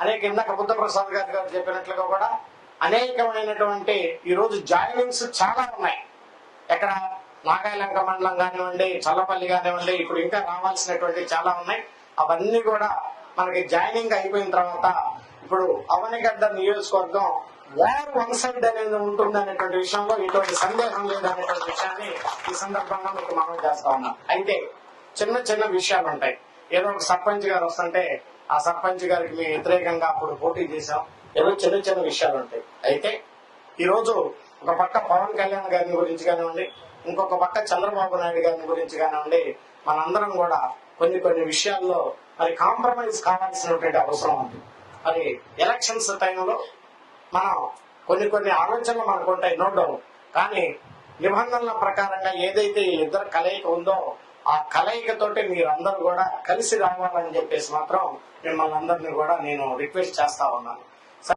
అనేక ఇందాక బుద్ధప్రసాద్ గారు చెప్పినట్లుగా కూడా అనేకమైనటువంటి ఈరోజు జాయినింగ్స్ చాలా ఉన్నాయి. ఎక్కడ నాగాయలంక మండలం కానివ్వండి, చల్లపల్లి కానివ్వండి, ఇప్పుడు ఇంకా రావాల్సినటువంటి చాలా ఉన్నాయి. అవన్నీ కూడా మనకి జాయినింగ్ అయిపోయిన తర్వాత ఇప్పుడు అవనిగడ్డ నియోజకవర్గం వార్ వన్ సైడ్ అనేది ఉంటుంది అనేటువంటి విషయంలో ఎటువంటి సందేహం లేదు అనేటువంటి విషయాన్ని ఈ సందర్భంగా మీకు మనం చేస్తా ఉన్నాం. అయితే చిన్న చిన్న విషయాలు ఉంటాయి. ఏదో ఒక సర్పంచ్ గారు వస్తుంటే ఆ సర్పంచ్ గారికి మేము వ్యతిరేకంగా అప్పుడు పోటీ చేశాం. ఏదో చిన్న చిన్న విషయాలు ఉంటాయి. అయితే ఈరోజు ఒక పక్క పవన్ కళ్యాణ్ గారిని గురించి కానివ్వండి, ఇంకొక పక్క చంద్రబాబు నాయుడు గారిని గురించి కానివ్వండి, మనందరం కూడా కొన్ని కొన్ని విషయాల్లో మరి కాంప్రమైజ్ కావాల్సినటువంటి అవసరం ఉంది. మరి ఎలక్షన్స్ టైంలో మనం కొన్ని ఆలోచనలు మనకు ఉంటాయి, నో డౌట్. కానీ నిబంధనల ప్రకారంగా ఏదైతే ఇద్దరు కలయిక ఉందో ఆ కలయికతోటి మీరందరూ కూడా కలిసి రావాలని చెప్పేసి మాత్రం మిమ్మల్ని అందరినీ కూడా నేను రిక్వెస్ట్ చేస్తా ఉన్నాను.